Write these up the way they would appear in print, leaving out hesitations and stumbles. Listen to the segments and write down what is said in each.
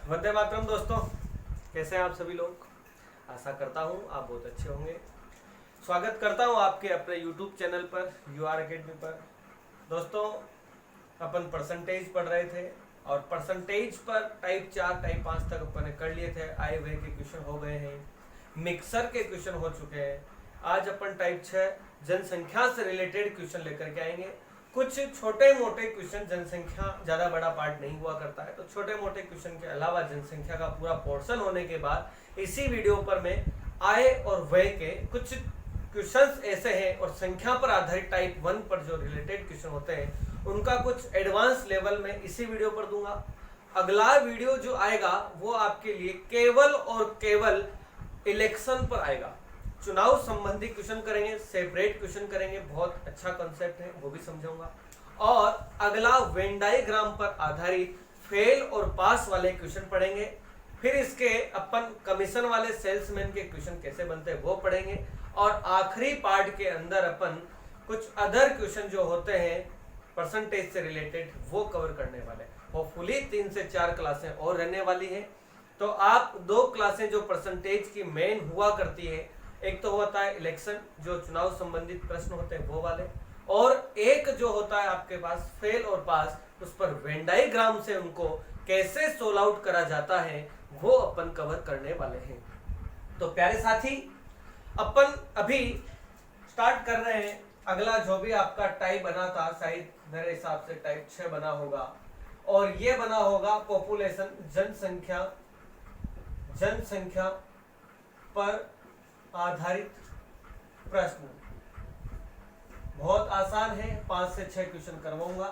वंदे मातरम दोस्तों, कैसे हैं आप सभी लोग। आशा करता हूं आप बहुत अच्छे होंगे। स्वागत करता हूं आपके अपने YouTube चैनल पर UR अकेडमी पर। दोस्तों, अपन परसेंटेज पढ़ रहे थे और परसेंटेज पर टाइप 4 टाइप 5 तक अपन ने कर लिए थे। आए हुए के क्वेश्चन हो गए हैं, मिक्सर के क्वेश्चन हो चुके हैं। आज अपन टाइप 6 जनसंख्या से रिलेटेड क्वेश्चन लेकर के आएंगे। कुछ छोटे मोटे क्वेश्चन, जनसंख्या ज्यादा बड़ा पार्ट नहीं हुआ करता है, तो छोटे मोटे क्वेश्चन के अलावा जनसंख्या का पूरा पोर्शन होने के बाद इसी वीडियो पर मैं आय और व्यय के कुछ क्वेश्चंस ऐसे हैं और संख्या पर आधारित टाइप 1 पर जो रिलेटेड क्वेश्चन होते हैं उनका कुछ एडवांस लेवल में इसी वीडियो पर दूंगा। अगला वीडियो जो आएगा वो आपके लिए केवल और केवल इलेक्शन पर आएगा। चुनाव संबंधी क्वेश्चन करेंगे, सेपरेट क्वेश्चन करेंगे, बहुत अच्छा कॉन्सेप्ट है, वो भी समझाऊंगा। और अगला वेन डायग्राम पर आधारित फेल और पास वाले क्वेश्चन पढ़ेंगे। फिर इसके अपन कमीशन वाले सेल्समैन के क्वेश्चन कैसे बनते हैं वो पढ़ेंगे। और आखिरी पार्ट के अंदर अपन कुछ अदर क्वेश्चन जो होते हैं परसेंटेज से रिलेटेड वो कवर करने वाले। होपफुली 3 से 4 क्लासें और रहने वाली है। तो आप 2 क्लासें जो परसेंटेज की मेन हुआ करती है, एक तो होता है इलेक्शन जो चुनाव संबंधित प्रश्न होते हैं वो वाले, और एक जो होता है आपके पास फेल और पास, उस पर वेन डायग्राम से उनको कैसे सोल्व आउट करा जाता है वो अपन कवर करने वाले हैं। तो प्यारे साथी, अपन अभी स्टार्ट कर रहे हैं। अगला जो भी आपका टाइप बना था, शायद मेरे हिसाब से टाइप 6 बना होगा, और ये बना होगा पॉपुलेशन, जनसंख्या पर आधारित प्रश्न। बहुत आसान है, 5 से 6 क्वेश्चन करवाऊंगा।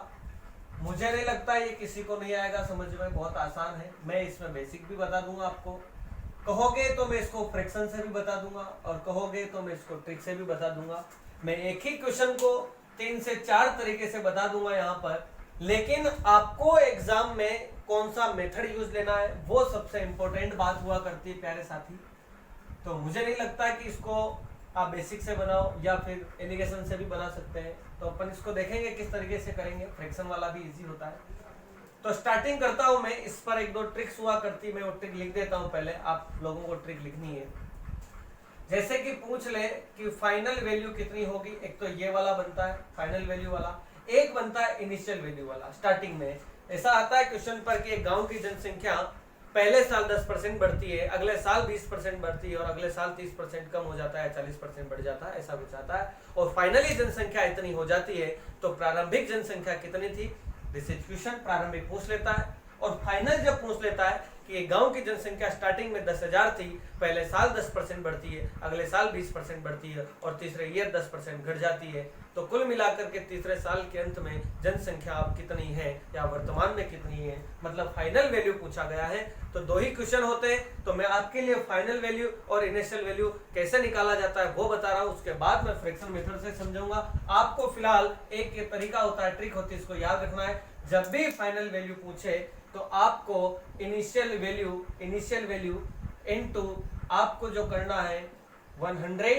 मुझे नहीं लगता ये किसी को नहीं आएगा समझ में, बहुत आसान है। मैं इसमें बेसिक भी बता दूंगा आपको, कहोगे तो मैं इसको फ्रैक्शन से भी बता दूंगा, और कहोगे तो मैं इसको ट्रिक से भी बता दूंगा। मैं एक ही क्वेश्चन को 3 से 4 तरीके से बता दूंगा यहाँ पर, लेकिन आपको एग्जाम में कौन सा मेथड यूज लेना है वो सबसे इंपॉर्टेंट बात हुआ करती है प्यारे साथी। तो मुझे नहीं लगता कि इसको आप बेसिक से बनाओ या फिर एलिगेशन से भी बना सकते हैं। तो अपन इसको देखेंगे किस तरीके से करेंगे। फ्रैक्शन वाला भी इजी होता है। तो स्टार्टिंग करता हूं मैं। इस पर 1-2 ट्रिक्स हुआ करती है, मैं वो ट्रिक लिख देता हूं। पहले आप लोगों को ट्रिक लिखनी है। जैसे कि पूछ ले कि फाइनल वैल्यू कितनी होगी। एक तो ये वाला बनता है फाइनल वैल्यू वाला, एक बनता है इनिशियल वैल्यू वाला। स्टार्टिंग में ऐसा आता है क्वेश्चन पर कि एक गाँव की जनसंख्या पहले साल 10% बढ़ती है, अगले साल 20% बढ़ती है, और अगले साल 30% कम हो जाता है, 40% बढ़ जाता है, ऐसा कुछ आता है। और फाइनली जनसंख्या इतनी हो जाती है। तो प्रारंभिक जनसंख्या कितनी थी, दिस इज क्वेश्चन। प्रारंभिक पूछ लेता है, और फाइनल जब पूछ लेता है कि गांव की जनसंख्या स्टार्टिंग में 10,000 थी, पहले साल 10% बढ़ती है, अगले साल 20% बढ़ती है, और तीसरे ईयर 10% घट जाती है। तो कुल मिलाकर के तीसरे साल के अंत में जनसंख्या अब कितनी है या वर्तमान में कितनी है, मतलब फाइनल वैल्यू पूछा गया है। तो 2 ही क्वेश्चन होते हैं। तो मैं आपके लिए फाइनल वैल्यू और इनिशियल वैल्यू कैसे निकाला जाता है वो बता रहा हूँ। उसके बाद मैं फ्रैक्शन मेथड से समझाऊंगा आपको। फिलहाल एक तरीका होता है, ट्रिक होती है, इसको याद रखना है। जब भी फाइनल वैल्यू पूछे तो आपको इनिशियल वैल्यू इनटू आपको जो करना है 100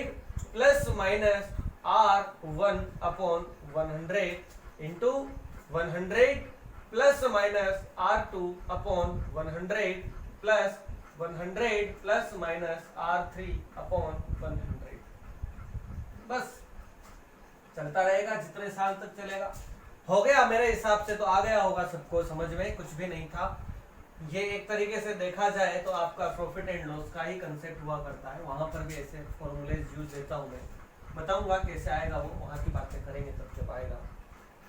plus minus R1 upon 100 into 100 plus minus R2 upon 100 plus 100 plus minus R3 upon 100। बस चलता रहेगा जितने साल तक चलेगा। हो गया मेरे हिसाब से, तो आ गया होगा सबको समझ में, कुछ भी नहीं था। ये एक तरीके से देखा जाए तो आपका प्रॉफिट एंड लॉस का ही कंसेप्ट हुआ करता है। वहां पर भी ऐसे फॉर्मूलेज यूज देता हूं मैं, बताऊंगा कैसे आएगा वो, वहां की बातें करेंगे तब जब आएगा।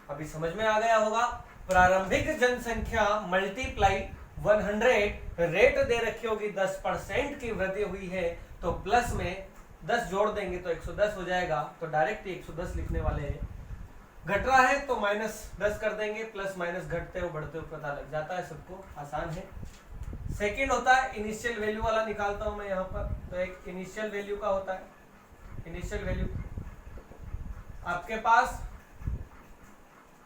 अभी समझ में आ गया होगा। प्रारंभिक जनसंख्या मल्टीप्लाई 100, रेट दे रखी होगी 10% की वृद्धि हुई है, तो प्लस में 10 जोड़ देंगे तो 110 हो जाएगा। तो डायरेक्ट 110 लिखने वाले हैं। घट रहा है तो -10 कर देंगे, प्लस माइनस घटते हुए बढ़ते हुए पता लग जाता है सबको, आसान है। सेकंड होता है इनिशियल वैल्यू वाला, निकालता हूं मैं यहाँ पर। तो एक इनिशियल वैल्यू का होता है, इनिशियल वैल्यू आपके पास,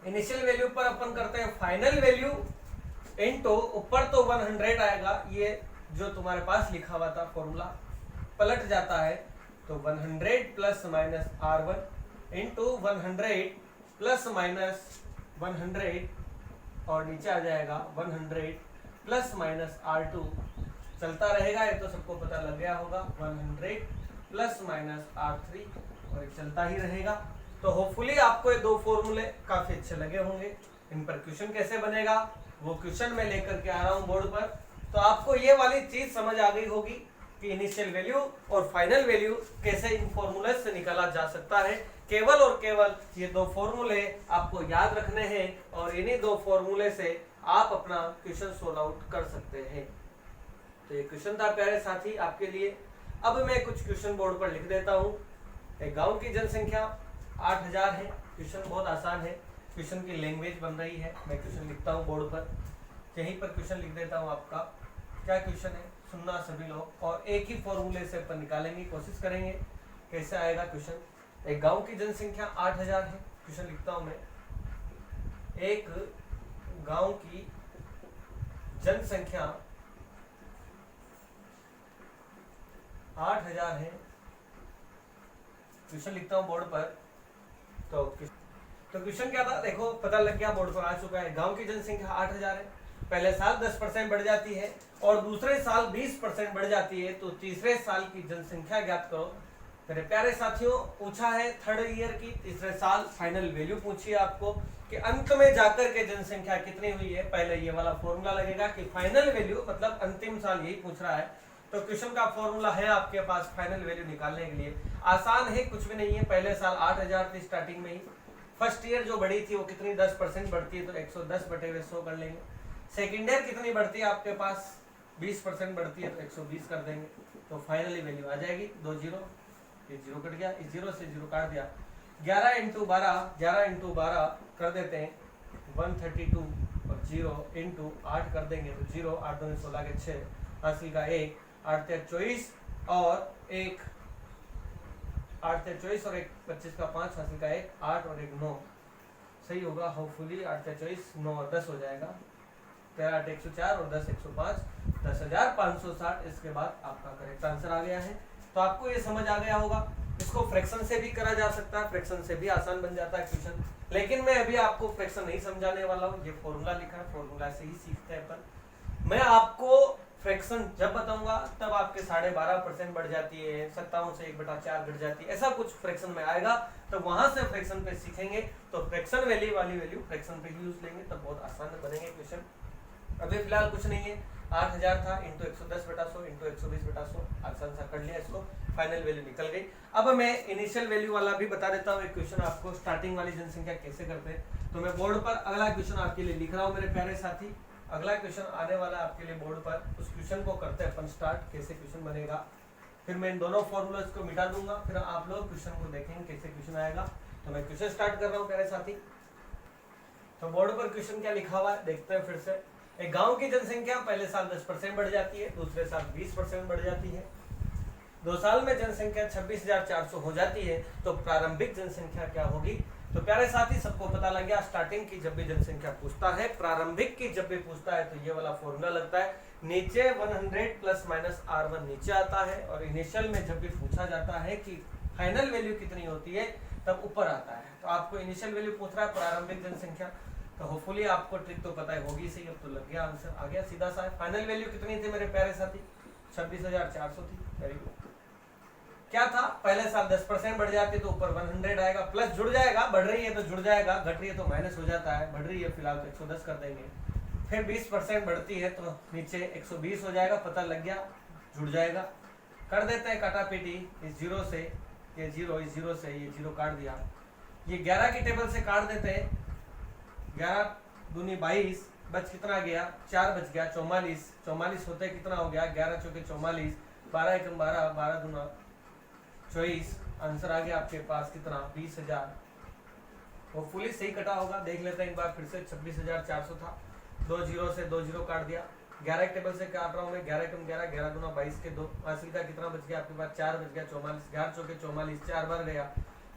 इनिशियल वैल्यू पर अपन करते हैं फाइनल वैल्यू इनटू, ऊपर तो 100 आएगा, ये जो तुम्हारे पास लिखा हुआ था फॉर्मूला पलट जाता है। तो 100 plus minus R1 into 100 plus minus 100, और नीचे आ जाएगा 100 प्लस माइनस R2 चलता रहेगा, ये तो सबको पता लग गया होगा। 100 प्लस माइनस R3 और एक चलता ही रहेगा। तो होपफुली आपको ये दो फॉर्मूले काफी अच्छे लगे होंगे। इन पर क्वेश्चन कैसे बनेगा वो क्वेश्चन मैं लेकर के आ रहा हूँ बोर्ड पर। तो आपको ये वाली चीज समझ आ गई होगी कि इनिशियल वैल्यू और फाइनल वैल्यू कैसे इन फॉर्मूले से निकाला जा सकता है। केवल और केवल ये दो फॉर्मूले आपको याद रखने हैं और इन्हीं दो फॉर्मूले से आप अपना क्वेश्चन सोल्व आउट कर सकते हैं। तो ये क्वेश्चन था प्यारे साथी आपके लिए। अब मैं कुछ क्वेश्चन बोर्ड पर लिख देता हूँ। एक गांव की जनसंख्या 8000 है। क्वेश्चन बहुत आसान है, क्वेश्चन की लैंग्वेज बन रही है। मैं क्वेश्चन लिखता हूँ बोर्ड पर, यहीं पर क्वेश्चन लिख देता हूँ आपका। क्या क्वेश्चन है सुनना सभी लोग, और एक ही फॉर्मूले से अपन निकालेंगे, कोशिश करेंगे कैसे आएगा क्वेश्चन। एक गांव की जनसंख्या 8000 है। क्वेश्चन लिखता हूं मैं, एक गांव की जनसंख्या 8000 है। क्वेश्चन लिखता हूं बोर्ड पर। तो क्वेश्चन क्या था, देखो पता लग गया, बोर्ड पर आ चुका है। गांव की जनसंख्या 8000 है। पहले साल 10% बढ़ जाती है और दूसरे साल 20% बढ़ जाती है, तो तीसरे साल की जनसंख्या ज्ञात करो। मेरे प्यारे साथियों, पूछा है थर्ड ईयर की तीसरे साल फाइनल वैल्यू पूछी है आपको कि अंत में जाकर के जनसंख्या कितनी हुई है। पहले ये वाला फॉर्मूला लगेगा कि फाइनल वैल्यू मतलब अंतिम साल, यही पूछ रहा है। तो क्वेश्चन का फॉर्मूला है आपके पास फाइनल वैल्यू निकालने के लिए। आसान है, कुछ भी नहीं है। पहले साल 8000 थी स्टार्टिंग में ही। फर्स्ट ईयर जो बढ़ी थी वो कितनी 10% बढ़ती है, तो 110/100 कर लेंगे। सेकेंड ईयर कितनी बढ़ती है आपके पास, 20% बढ़ती है, तो 120 कर देंगे। तो फाइनली वैल्यू आ जाएगी 2 0, ये 0 कट गया, इस 0 से 0 काट दिया। 11 × 12 कर देते हैं 132 और 0 × 8 कर देंगे तो 0, 8 2 16 के 6, हासिल का 1, 8 3 24 और 1, 8 3 24 और 1 25 का 5, हासिल का 1, 8 और 1 9, सही होगा होपफुली। 8 3 24 9 और 10 हो जाएगा। 13 8 104 और 10 105, 10,560। इसके बाद आपका करेक्ट आंसर आ गया है। तो आपको ये समझ आ गया होगा। इसको फ्रैक्शन से भी करा जा सकता है, फ्रैक्शन से भी आसान बन जाता है क्वेश्चन, लेकिन मैं अभी आपको फ्रैक्शन नहीं समझाने वाला हूँ। ये फॉर्मूला लिखा है, फॉर्मूला से ही सीखते हैं अपन। मैं आपको फ्रैक्शन जब बताऊंगा तब आपके 12.5% बढ़ जाती है, 57 से 1/4 घट जाती है, ऐसा कुछ फ्रैक्शन में आएगा। तो वहां से फ्रैक्शन पे सीखेंगे, तो फ्रैक्शन वैल्यू वाली वैल्यू फ्रैक्शन पे ही यूज लेंगे, तब बहुत आसान बनेंगे क्वेश्चन। अभी फिलहाल कुछ नहीं है। 8000 था इंटू 110/100 इंटू 120/100, आसान सा कर लिया इसको, फाइनल वैल्यू निकल गई। अब मैं इनिशियल वैल्यू वाला भी बता देता हूँ एक क्वेश्चन आपको, स्टार्टिंग वाली जनसंख्या कैसे करते हैं। तो मैं बोर्ड पर अगला क्वेश्चन आपके लिए लिख रहा हूँ मेरे प्यारे साथी। अगला क्वेश्चन आने वाला है आपके लिए बोर्ड पर, उस क्वेश्चन को करते हैं अपन स्टार्ट, कैसे क्वेश्चन बनेगा। फिर मैं इन दोनों फॉर्मूलाज को मिटा दूंगा, फिर आप लोग क्वेश्चन को देखेंगे कैसे क्वेश्चन आएगा। तो मैं क्वेश्चन स्टार्ट कर रहा हूँ प्यारे साथी। तो बोर्ड पर क्वेश्चन क्या लिखा हुआ है देखते हैं फिर से। एक गांव की जनसंख्या पहले साल 10% बढ़ जाती है, दूसरे साल 20% बढ़ जाती है। 2 साल में जनसंख्या 26,400 हो जाती है, तो प्रारंभिक जनसंख्या क्या होगी। तो प्यारे साथी सबको पता लग गया, स्टार्टिंग की जब भी जनसंख्या पूछता है, प्रारंभिक की जब भी पूछता है, तो ये वाला फॉर्मूला लगता है। नीचे 100 प्लस माइनस R1 नीचे आता है, और इनिशियल में जब भी पूछा जाता है कि फाइनल वैल्यू कितनी होती है, तब ऊपर आता है। तो आपको इनिशियल वैल्यू पूछ रहा है प्रारंभिक जनसंख्या, तो होपफुली आपको ट्रिक तो पता है होगी सही। अब तो लग गया आंसर, आ गया सीधा सा। फाइनल वैल्यू कितनी थी मेरे प्यारे साथी, 26,400 थी। Very good. क्या था, पहले साल 10% बढ़ जाती है तो ऊपर 100 आएगा, प्लस जुड़ जाएगा, बढ़ रही है तो जुड़ जाएगा, घट रही है तो माइनस हो जाता है, बढ़ रही है फिलहाल तो 110 कर देंगे। फिर 20% बढ़ती है तो नीचे 120 हो जाएगा, पता लग गया, जुड़ जाएगा। कर देते हैं काटा पीटी, इस 0 से ये 0, इस 0 से ये 0 काट दिया। ये 11 की टेबल से काट देते हैं, 11 दूनी 22, बच कितना गया, 4 बच गया, 44, 44 होते कितना हो गया, 11 चौके 44, 12 एकम 12, 12 दूना 24, आंसर आ गया आपके पास कितना, 20,000। वो फुली सही कटा होगा, देख लेते हैं एक बार फिर से। 26,400 था, 2 0 से 2 0 काट दिया। 11 के टेबल से काट रहा हूँ मैं, 11 एकम 11, 11 दूना 22 के 2, हासिल का कितना बच गया आपके पास, 4 बच गया, 44, 11 चौके 44, 4 बार गया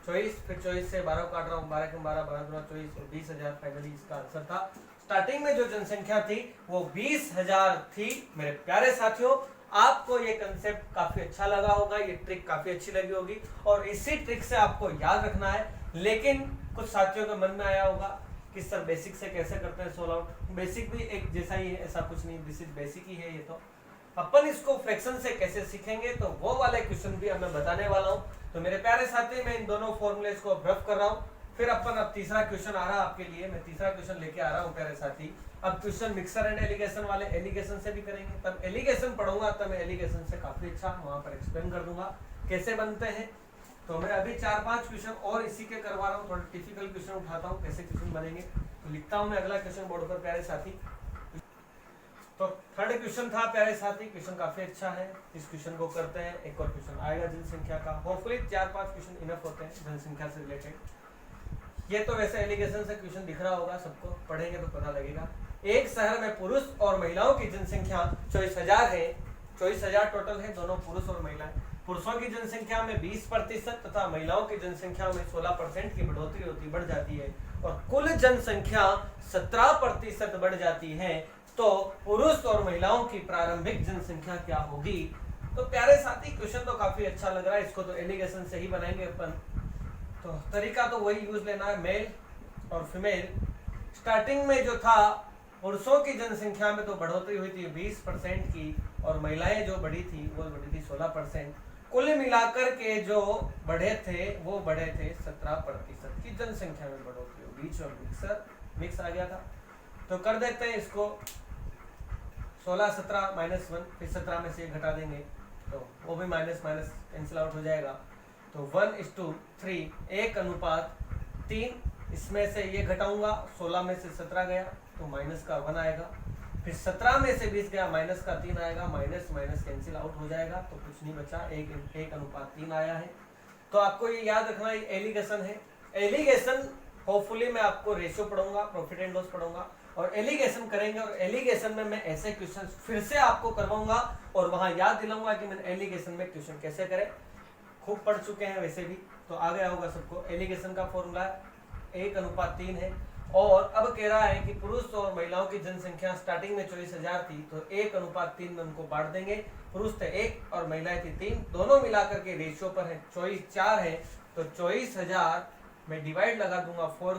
24, फिर 24 से 12 काट रहा हूँ, 12 के 12, 12 दूना 24 और 20,000 फाइनली इसका आंसर था। स्टार्टिंग में जो जनसंख्या थी वो 20,000 थी। मेरे प्यारे साथियों, आपको ये कंसेप्ट काफी अच्छा लगा होगा, ये ट्रिक काफी अच्छी लगी होगी, और इसी ट्रिक से आपको याद रखना है। लेकिन कुछ साथियों के मन में आया होगा कि सर बेसिक से कैसे करते हैं सोल्व आउट। बेसिक भी एक जैसा ही है, ऐसा कुछ नहीं, दिस इज बेसिक ही है ये। तो अपन इसको फ्रैक्शन से कैसे सीखेंगे तो वो वाले क्वेश्चन भी अब मैं बताने वाला हूँ। तो मेरे प्यारे साथी, मैं इन दोनों फॉर्मूलेस को रफ कर रहा हूँ, फिर अपन अब तीसरा क्वेश्चन आ रहा है आपके लिए, मैं तीसरा क्वेश्चन लेके आ रहा हूँ प्यारे साथी। अब क्वेश्चन मिक्सर एंड एलिगेशन वाले एलिगेशन से भी करेंगे, तब एलिगेशन पढ़ूंगा तब मैं एलिगेशन से काफी अच्छा वहां पर एक्सप्लेन कर दूंगा कैसे बनते हैं। तो मैं अभी 4-5 क्वेश्चन और इसी के करवा रहा हूँ, थोड़ा टिपिकल क्वेश्चन उठाता हूँ कैसे क्वेश्चन बनेंगे। तो लिखता हूँ मैं अगला क्वेश्चन बोर्ड पर प्यारे साथी। तो थर्ड क्वेश्चन था प्यारे साथी, क्वेश्चन काफी अच्छा है, इस क्वेश्चन को करते हैं। एक और क्वेश्चन आएगा जनसंख्या का, होपफुली 4-5 क्वेश्चन इनफ होते हैं जनसंख्या से रिलेटेड। ये तो वैसे एलिगेशन से क्वेश्चन दिख रहा होगा सबको, पढ़ेंगे तो पता लगेगा। एक शहर में पुरुष और महिलाओं की जनसंख्या 24,000 है, 24,000 टोटल है, दोनों पुरुष और महिलाएं। पुरुषों की जनसंख्या में 20% तथा महिलाओं की जनसंख्या में 16% की बढ़ोतरी बढ़ जाती है और कुल जनसंख्या 17% बढ़ जाती है, तो पुरुष और महिलाओं की प्रारंभिक जनसंख्या क्या होगी। तो प्यारे साथी क्वेश्चन तो काफी अच्छा लग रहा है, इसको तो एलिगेशन से ही बनाएंगे अपन। तो तरीका तो वही यूज लेना है, मेल और फीमेल। स्टार्टिंग में जो था पुरुषों की जनसंख्या में तो बढ़ोतरी हुई थी 20% की और महिलाएं जो बढ़ी थी वो बढ़ी थी 16%। कुल मिलाकर के जो बढ़े थे वो बढ़े थे 17% की जनसंख्या में बढ़ोतरी हुई। बीच और मिक्स आ गया था, तो कर देते हैं इसको 16 17 -1, फिर 17 में से ये घटा देंगे तो वो भी माइनस माइनस कैंसिल आउट हो जाएगा। तो 1:3 1:3, इसमें से ये घटाऊंगा, 16 में से 17 गया तो माइनस का 1 आएगा, फिर 17 में से 20 गया माइनस का 3 आएगा, माइनस माइनस कैंसिल आउट हो जाएगा तो कुछ नहीं बचा, 1:3 आया है। तो आपको ये याद रखना ये एलिगेशन है। एलिगेशन होपफुली मैं आपको रेशियो पढ़ाऊंगा, प्रॉफिट एंड लॉस पढ़ाऊंगा और एलिगेशन करेंगे, और एलिगेशन में मैं ऐसे क्वेश्चन फिर से आपको करवाऊंगा और वहां याद दिलाऊंगा कि मैंने एलिगेशन में क्वेश्चन कैसे करें। खूब पढ़ चुके हैं वैसे भी, तो आ गया होगा सबको। एलिगेशन का फॉर्मूला 1:3 है और अब कह रहा है कि पुरुष और महिलाओं की जनसंख्या स्टार्टिंग में 24,000 थी, तो 1:3 में उनको बांट देंगे। पुरुष थे 1 और महिलाएं थी 3, दोनों मिलाकर के रेशियो पर है 24:4 है, तो 24,000 में डिवाइड लगा दूंगा 4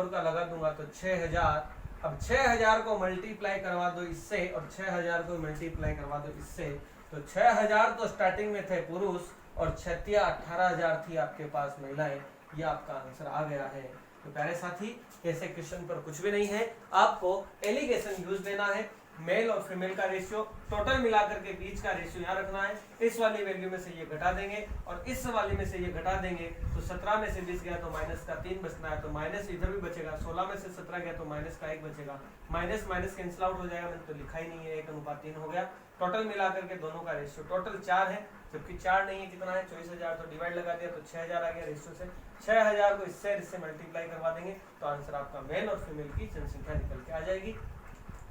का लगा दूंगा तो 6,000। अब 6,000 को मल्टीप्लाई करवा दो इससे और 6,000 को मल्टीप्लाई करवा दो इससे, तो 6,000 तो स्टार्टिंग में थे पुरुष और 18,000 थी आपके पास महिलाएं। ये आपका आंसर आ गया है। तो प्यारे साथी, ऐसे क्वेश्चन पर कुछ भी नहीं है, आपको एलिगेशन यूज देना है। मेल और फीमेल का रेशियो टोटल मिलाकर के बीच का रेशियो यहाँ रखना है। इस वाली वैल्यू में से ये घटा देंगे और इस वाली में से ये घटा देंगे, तो 17 में से 20 गया तो माइनस का 3 बचना है, तो माइनस इधर भी बचेगा। 16 में से 17 गया तो माइनस का 1 बचेगा, माइनस माइनस कैंसिल आउट हो जाएगा, मैंने तो लिखा ही नहीं है, 1:3 हो गया। टोटल मिलाकर के दोनों का रेशियो टोटल 4 है, जबकि 4 नहीं है, कितना है 24,000, तो डिवाइड लगा दिया तो 6,000 आ गया रेशियो से। 6,000 को इससे मल्टीप्लाई करवा देंगे तो आंसर आपका मेल और फीमेल की जनसंख्या निकल के आ जाएगी।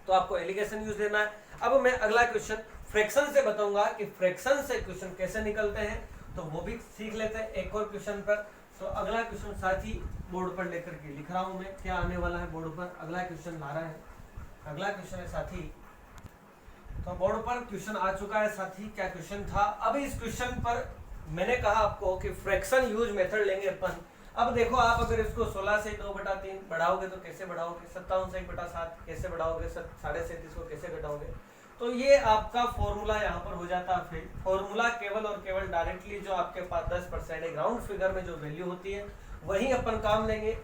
तो आपको एलिगेशन यूज देना है। अब मैं अगला क्वेश्चन फ्रैक्शन से बताऊंगा कि फ्रैक्शन से क्वेश्चन कैसे निकलते हैं, तो वो भी सीख लेते हैं एक और क्वेश्चन पर। तो अगला क्वेश्चन साथी बोर्ड पर लेकर के लिख रहा हूं मैं, क्या आने वाला है बोर्ड पर। अगला क्वेश्चन ला रहा है, अगला क्वेश्चन है साथी, तो बोर्ड पर क्वेश्चन आ चुका है साथी। क्या क्वेश्चन था, अब इस क्वेश्चन पर मैंने कहा आपको कि फ्रैक्शन यूज मेथड लेंगे अपन। अब देखो, आप अगर इसको 16 से 2/3 बढ़ाओगे तो कैसे बढ़ाओगे, 57 से 1/7 कैसे बढ़ाओगे, 37.5 को कैसे घटाओगे, तो ये आपका फॉर्मूला यहाँ पर हो जाता है। फिर फॉर्मूला केवल और केवल डायरेक्टली जो आपके पास 10% है ग्राउंड फिगर में जो वैल्यू होती है वही अपन काम लेंगे,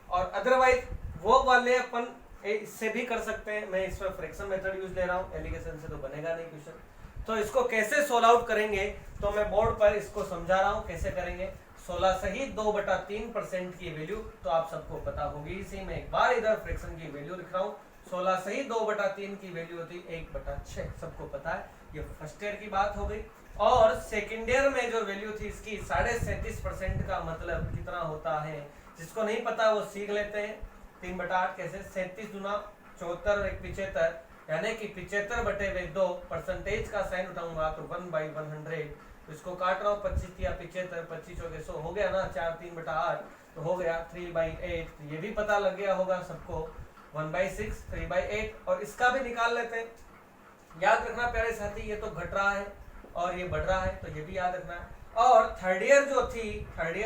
और अदरवाइज वो वाले अपन इससे भी कर सकते हैं। मैं इसमें फ्रैक्शन मेथड यूज ले रहा हूँ, एलिगेशन से तो बनेगा नहीं क्वेश्चन। तो इसको कैसे सोल्व आउट करेंगे, तो मैं बोर्ड पर इसको समझा रहा हूँ कैसे करेंगे। 16 सही 2/3% की वैल्यू तो आप सबको पता होगी, इसी में एक बार इधर फ्रैक्शन की वैल्यू लिख रहा हूँ। 16 सही 2/3 की वैल्यू होती 1/6, सबको पता है। ये फर्स्ट ईयर की बात हो गई। और सेकेंड ईयर में जो वैल्यू थी इसकी 37.5% का मतलब कितना होता है, जिसको नहीं पता वो सीख लेते हैं। 3/8 कैसे, 37 दूना 74 1 75, यानी कि 75/2 परसेंटेज का साइन उठाऊंगा तो 1/100। तो इसको काट रहा हूँ, 25 या 75, 25 हो गए 100 हो गया ना, 4 3/8 तो हो गया 3/8। तो ये भी पता लग गया होगा सबको, 1/6 3/8। और इसका भी निकाल लेते हैं। याद रखना प्यारे साथी, ये तो घट रहा है और ये बढ़ रहा है, तो ये भी याद रखना है। और थर्ड ईयर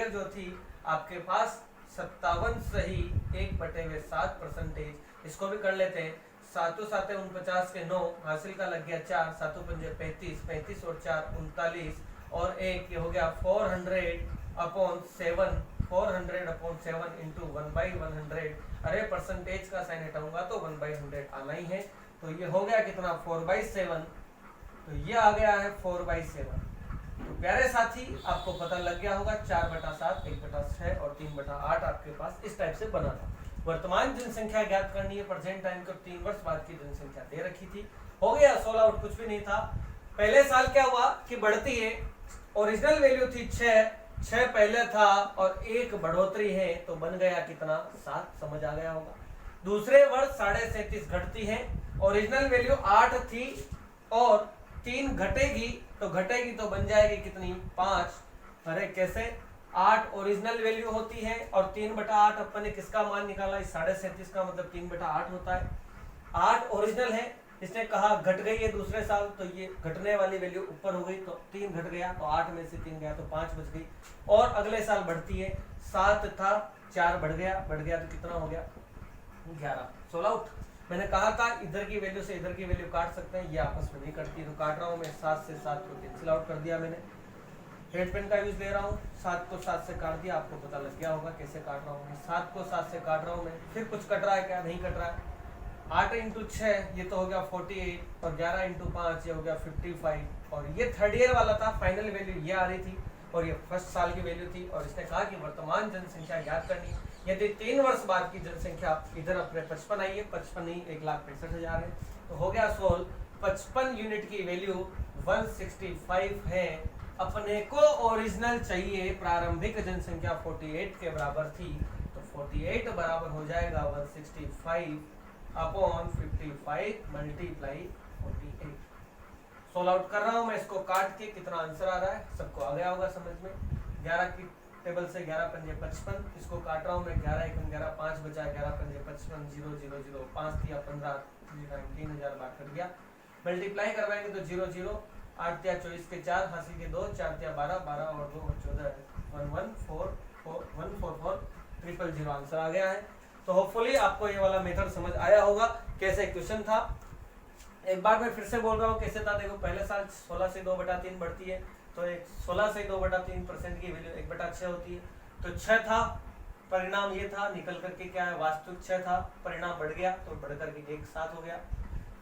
जो थी आपके पास 57 सही 1/7%। इसको भी कर लेते हैं। 7 7 49 के 9 हासिल का लग गया 4, 7 5 35, 35 और 4 39 और 1 ये हो गया 400/7, 400/7 इंटू 1/100। अरे परसेंटेज का साइन हटाऊंगा तो 1/100 आना ही है। तो ये हो गया कितना 4/7। तो ये आ गया है 4/7। तो प्यारे साथी आपको पता लग गया होगा 4/7, 1/6 और 3/8 आपके पास इस टाइप से बना था। वर्तमान जनसंख्या ज्ञात करनी है प्रेजेंट टाइम को, 3 वर्ष बाद की जनसंख्या दे रखी थी। हो गया 16 आउट, कुछ भी नहीं था। पहले साल क्या हुआ कि बढ़ती है, ओरिजिनल वैल्यू थी 6 पहले था और 1 बढ़ोतरी है तो बन गया कितना 7, समझ आ गया होगा। दूसरे वर्ष 37.5 घटती है, ओरिजिनल वैल्यू 8 थी और 3 घटेगी तो बन जाएगी कितनी 5। अरे कैसे, 8 ओरिजिनल वैल्यू होती है और 3/8 अपन ने किसका मान निकाला, 37.5 का मतलब 3/8 होता है। 8 ओरिजिनल है, इसने कहा घट गई है दूसरे साल तो ये घटने वाली वैल्यू ऊपर हो गई तो 3 घट गया तो 8 में से 3 गया तो 5 बच गई। और अगले साल बढ़ती है, 7 था 4 बढ़ गया तो कितना हो गया 11, 16 आउट। मैंने कहा था इधर की वैल्यू से इधर की वैल्यू काट सकते हैं, ये आपस में नहीं कटती तो काट रहा हूँ मैं। 7 से 7 को कैंसिल आउट कर दिया मैंने, हेड पेन का यूज दे रहा हूँ। 7 को 7 से काट दिया, आपको पता लग गया होगा कैसे काट रहा हूँ। 7 को 7 से काट रहा हूँ मैं, फिर कुछ कट रहा है क्या, नहीं कट रहा है। 8 इंटू 6 ये तो हो गया 48 और 11 इंटू 5 ये हो गया 55 और ये थर्ड ईयर वाला था, फाइनल वैल्यू ये आ रही थी और ये फर्स्ट साल की वैल्यू थी। और इसने कहा कि वर्तमान जनसंख्या ज्ञात करनी है। यदि 3 वर्ष बाद की जनसंख्या इधर अपने 55 आई है, 55 नहीं 1,65,000 है तो हो गया 16। 55 यूनिट की वैल्यू 165 है। अपने को ओरिजिनल चाहिए, प्रारंभिक जनसंख्या 48 के बराबर थी तो 48 बराबर हो जाएगा 165/55 मल्टीप्लाई 48। सोल्व आउट कर रहा हूं मैं इसको काट के, कितना आंसर आ रहा है सबको आ गया होगा समझ में। 11 की टेबल से 11 पंजे 55, इसको काट रहा हूं मैं 11 एकम 11, 5 बचा 11 पंजे 55, 0 0 0 5 दिया 15, 3000 बार कट गया। मल्टीप्लाई करवाएंगे तो 0 0, 8 तिया 24 के 4 हासिल के 2, 4 तिया 12, 12 और 2 14, 1144000 आंसर आ गया है। तो होपफुली आपको ये वाला मेथड समझ आया होगा कैसे क्वेश्चन था। एक बार मैं फिर से बोल रहा हूँ कैसे था। देखो पहले साल 16 से 2/3 बढ़ती है तो 16 से 2/3% की वैल्यू 1/6 होती है। तो 6 था, परिणाम ये था, निकल करके क्या है वास्तविक 6 था, परिणाम बढ़ गया तो बढ़ करके 1 7 हो गया।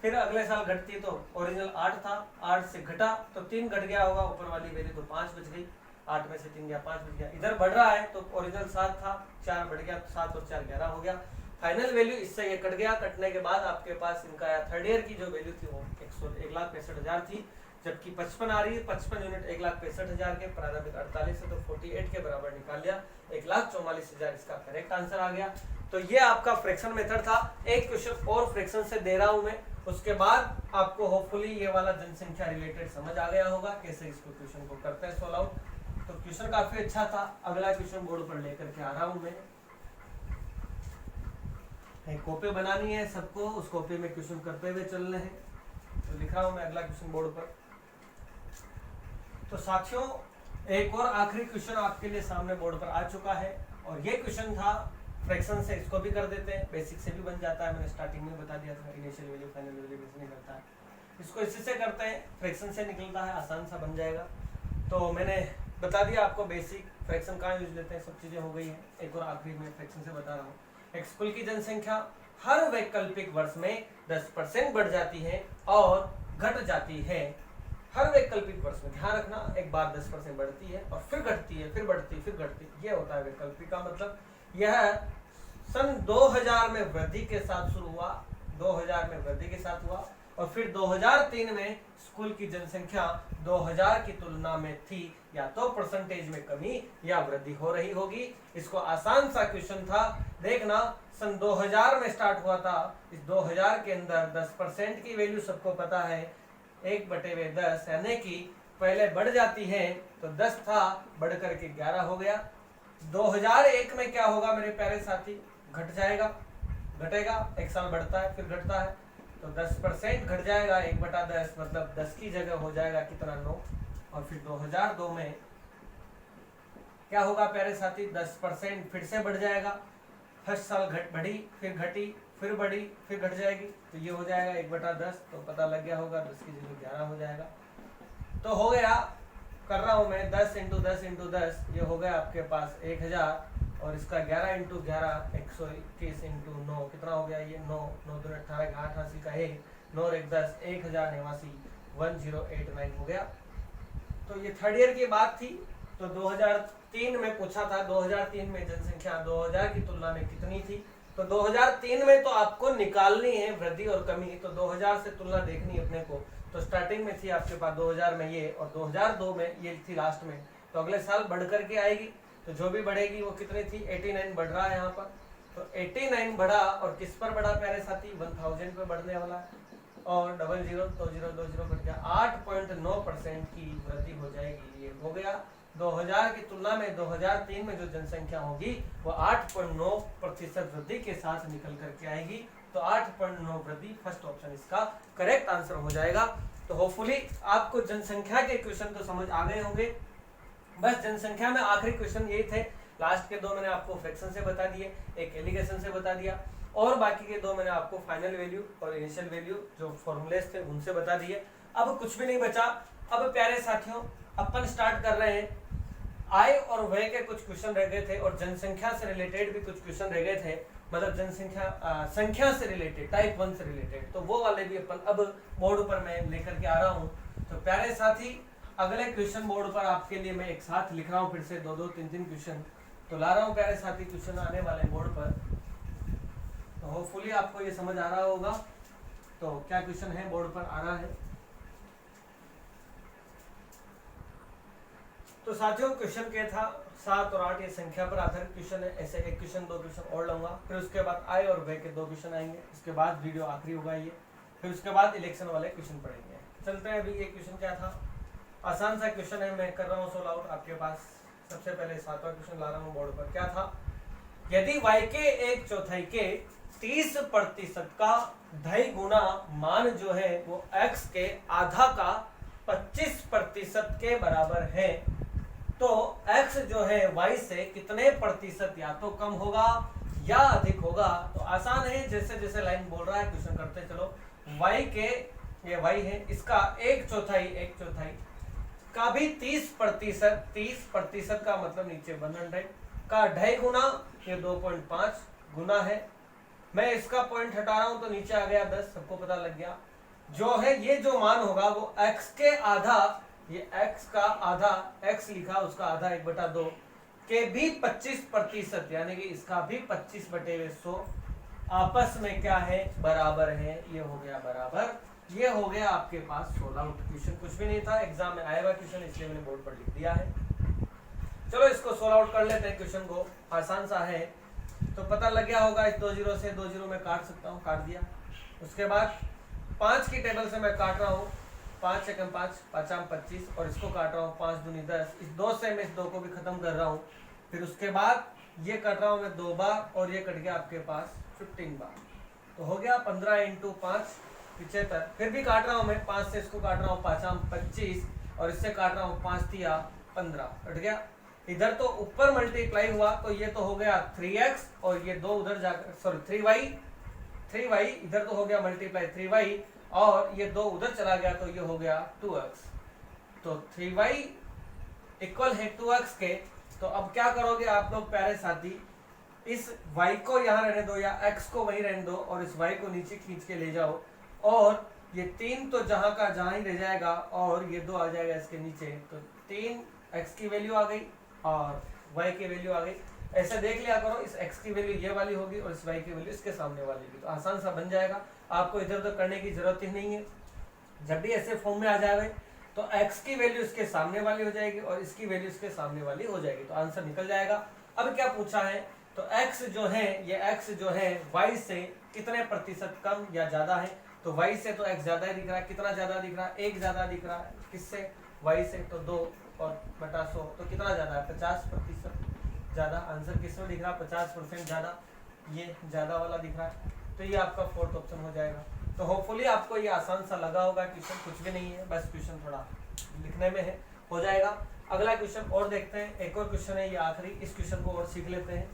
फिर अगले साल घटती है तो ओरिजिनल 8 था, 8 से घटा तो 3 घट गया होगा, ऊपर वाली वैल्यू तो 5 बच गई, 8 में से 3 गया 5 बच गया। इधर बढ़ रहा है तो ओरिजिनल 7 था, 4 बढ़ गया, 7 और 4 11 हो गया। फाइनल वैल्यू इससे ये कट गया, कटने के बाद आपके पास इनका आया थर्ड ईयर की जो वैल्यू थी वो 1,65,000 थी, जबकि 55 आ रही है। 55 यूनिट 1,65,000 के, प्रारंभिक 48 है तो 48 के बराबर निकाल लिया, 1,44,000 इसका करेक्ट आंसर आ गया। तो ये आपका फ्रैक्शन मेथड था। एक क्वेश्चन और फ्रैक्शन से दे रहा हूं मैं, उसके बाद आपको होपफुली ये वाला जनसंख्या रिलेटेड समझ आ गया होगा कैसे इसको क्वेश्चन को करते हैं सोल्व आउट। तो क्वेश्चन काफी अच्छा था। अगला क्वेश्चन बोर्ड पर लेकर के आ रहा हूं मैं। कॉपी बनानी है सबको, उस कॉपी में क्वेश्चन करते हुए चलने हैं। तो लिख रहा हूं मैं अगला क्वेश्चन बोर्ड पर। तो साथियों एक और आखिरी क्वेश्चन आपके लिए सामने बोर्ड पर आ चुका है और ये क्वेश्चन था फ्रैक्शन से। इसको भी कर देते हैं, बेसिक से भी बन जाता है, मैंने स्टार्टिंग में बता दिया था। Initial value final value base नहीं करता है, इसको इसी से करते हैं, फ्रैक्शन से निकलता है, आसान सा बन जाएगा। तो मैंने बता दिया आपको बेसिक, फ्रैक्शन कहाँ यूज लेते हैं, सब चीजें हो गई हैं। एक और आखिरी में फ्रैक्शन से बता रहा हूँ। एक स्कूल की जनसंख्या हर वैकल्पिक वर्ष में 10% बढ़ जाती है और घट जाती है। हर वैकल्पिक वर्ष में ध्यान रखना, एक बार 10% बढ़ती है और फिर घटती है, फिर बढ़ती, फिर घटती, ये होता है वैकल्पिक का मतलब। यह सन 2000 में वृद्धि के साथ शुरू हुआ, 2000 में वृद्धि के साथ हुआ और फिर 2003 में स्कूल की जनसंख्या 2000 की तुलना में थी, या तो परसेंटेज में कमी या वृद्धि हो रही होगी। इसको आसान सा क्वेश्चन था, देखना सन 2000 में स्टार्ट हुआ था। इस 2000 के अंदर 10% की वैल्यू सबको पता है, 1/10 यानी कि पहले बढ़ जाती है तो 10 था, बढ़ करके 11 हो गया। 2001 में क्या होगा मेरे प्यारे साथी, घट जाएगा, घटेगा, एक साल बढ़ता है फिर घटता है तो 10% घट जाएगा, 1/10 मतलब 10 की जगह हो जाएगा कितना 9। और फिर 2002 में क्या होगा प्यारे साथी, 10% फिर से बढ़ जाएगा। फर्स्ट साल बढ़ी, फिर घटी, फिर बढ़ी, फिर घट जाएगी, तो ये हो जाएगा 1/10। तो पता लग गया होगा 10 की जगह 11 हो जाएगा। तो हो गया, कर रहा हूं मैं, 10 × 10 × 10, ये हो गया आपके पास 1000, और इसका 11 × 11 121 × 9 कितना हो गया, ये 9 9 2 18 88 का 1 9 और 1 10 1089 1089 हो गया। तो ये थर्ड ईयर की बात थी। तो 2003 में पूछा था, 2003 में जनसंख्या 2000 की तुलना में कितनी थी। तो 2003 में तो आपको निकालनी है वृद्धि और कमी, तो 2000 से तुलना देखनी अपने को। तो स्टार्टिंग में थी आपके पास 2000 में ये, और 2002 में ये थी लास्ट में। तो अगले साल बढ़ करके आएगी, तो जो भी बढ़ेगी वो कितनी थी, 89 बढ़ रहा है यहाँ पर। तो 89 बढ़ा, और किस पर बढ़ा प्यारे साथी, 1000 पे बढ़ने वाला है, और 002020 बढ़ गया, 8.9% की वृद्धि हो जाएगी। ये हो गया 2000 की तुलना में 2003 में जो जनसंख्या होगी वो 8.9% वृद्धि के साथ निकल करके आएगी। तो 8.9 वृद्धि, फर्स्ट ऑप्शन इसका करेक्ट आंसर हो जाएगा। तो होपफुली आपको जनसंख्या के क्वेश्चन तो समझ आ गए होंगे। बस जनसंख्या में आखिरी क्वेश्चन यही थे। लास्ट के 2 मैंने आपको फ्रैक्शन से बता दिए, एक एलिगेशन से बता दिया, और बाकी के 2 मैंने आपको फाइनल वैल्यू और इनिशियल वैल्यू जो फॉर्मूलेस थे उनसे बता दिए। अब कुछ भी नहीं बचा। अब प्यारे साथियों अपन स्टार्ट कर रहे हैं, आय और व्यय के कुछ क्वेश्चन रह गए थे, और जनसंख्या से रिलेटेड भी कुछ क्वेश्चन रह गए थे, मतलब जनसंख्या संख्या से रिलेटेड, टाइप 1 से रिलेटेड। तो वो वाले भी अपन अब बोर्ड पर मैं लेकर के आ रहा हूँ। तो प्यारे साथी अगले क्वेश्चन बोर्ड पर आपके लिए मैं एक साथ लिख रहा हूँ, फिर से 2-2 3-3 क्वेश्चन तो ला रहा हूँ प्यारे साथी, क्वेश्चन आने वाले बोर्ड पर। तो होपफुली आपको ये समझ आ रहा होगा। तो क्या क्वेश्चन है बोर्ड पर आ रहा है। तो साथियों क्वेश्चन क्या था, 7 और 8 ये संख्या पर आधारित क्वेश्चन है। ऐसे एक क्वेश्चन 2 क्वेश्चन और लूंगा, फिर उसके बाद आय और व्यय के 2 क्वेश्चन आएंगे, उसके बाद वीडियो आखिरी होगा ये, फिर उसके बाद इलेक्शन वाले क्वेश्चन पढ़ेंगे। चलते हैं। अभी ये क्वेश्चन क्या था, आसान सा क्वेश्चन है, मैं कर रहा हूँ सोल्व आउट आपके पास। सबसे पहले 7वां क्वेश्चन ला रहा हूँ बोर्ड पर। क्या था, यदि y के 1/4 के 30% का 2.5 गुना मान जो है वो x के आधा का 25% के बराबर है, तो x जो है y से कितने प्रतिशत या तो कम होगा या अधिक होगा। तो आसान है, जैसे जैसे लाइन बोल रहा है क्वेश्चन करते चलो। y के, ये y है, इसका 1/4 का भी 30% का मतलब नीचे 100 का 2.5 गुना, ये 2.5 गुना है। मैं इसका पॉइंट हटा रहा हूं तो नीचे आ गया 10, सबको पता लग गया। जो है ये जो मान होगा वो x के आधा, ये x का आधा, x लिखा उसका आधा 1/2 के भी 25%, यानी कि इसका भी 25/100 आपस में क्या है, बराबर है। ये हो गया बराबर, ये हो गया आपके पास 16 आउट। क्वेश्चन कुछ भी नहीं था, एग्जाम में आएगा क्वेश्चन, इसलिए मैंने बोर्ड पर लिख दिया है। चलो इसको 16 आउट कर लेते हैं क्वेश्चन को, आसान सा है। तो पता लग गया होगा, इस 2 0 से 2 0 में काट सकता हूँ, काट दिया। उसके बाद 5 की टेबल से मैं काट रहा हूँ, 5 × 5 5 25, और इसको काट रहा हूँ 5 दूनी 10। इस 2 से मैं इस 2 को भी खत्म कर रहा हूँ। फिर उसके बाद ये कट रहा हूँ मैं 2 बार, और ये कट गया आपके पास 15 बार। तो हो गया 15 × 5 75। फिर भी काट रहा हूँ मैं 5 से, इसको काट रहा हूँ 5 25, और इससे काट रहा हूँ 5 × 15, कट गया। इधर तो ऊपर मल्टीप्लाई हुआ, तो ये तो हो गया 3x, और ये 2 उधर जाकर, सॉरी 3y इधर तो हो गया मल्टीप्लाई 3y, और ये 2 उधर चला गया, तो ये हो गया 2x। तो 3y इक्वल है 2x के। तो अब क्या करोगे आप लोग प्यारे साथी, इस y को यहाँ रहने दो या x को वहीं रहने दो, और इस y को नीचे खींच के ले जाओ, और ये 3 तो जहाँ का जहाँ ही रह जाएगा, और ये 2 आ जाएगा इसके नीचे। तो 3x की वैल्यू आ गई और y की वैल्यू आ गई। ऐसे देख लिया करो, इस x की वैल्यू ये वाली होगी और इस y की वैल्यू इसके सामने वाली होगी। तो आसान सा बन जाएगा, आपको इधर उधर करने की जरूरत ही नहीं है। जब भी ऐसे फॉर्म में आ जाए तो x की वैल्यू इसके सामने वाली हो जाएगी और इसकी वैल्यू इसके सामने वाली हो जाएगी, तो आंसर निकल जाएगा। अब क्या पूछा है, तो x जो है, ये x जो है y से कितने प्रतिशत कम या ज्यादा है। तो y से तो x ज्यादा ही दिख रहा है, कितना ज्यादा दिख रहा है, 1 ज्यादा दिख रहा है। किससे, y से, तो 2 और बटा 100, तो कितना ज्यादा है, 50% ज्यादा। आंसर किस में दिख रहा है, 50% ज्यादा, ये ज्यादा वाला दिख रहा है। तो ये आपका 4th ऑप्शन हो जाएगा। तो होपफुली आपको ये आसान सा लगा होगा क्वेश्चन, कुछ भी नहीं है, बस क्वेश्चन थोड़ा लिखने में है। हो जाएगा। अगला क्वेश्चन और देखते हैं, एक और क्वेश्चन है ये आखिरी, इस क्वेश्चन को और सीख लेते हैं,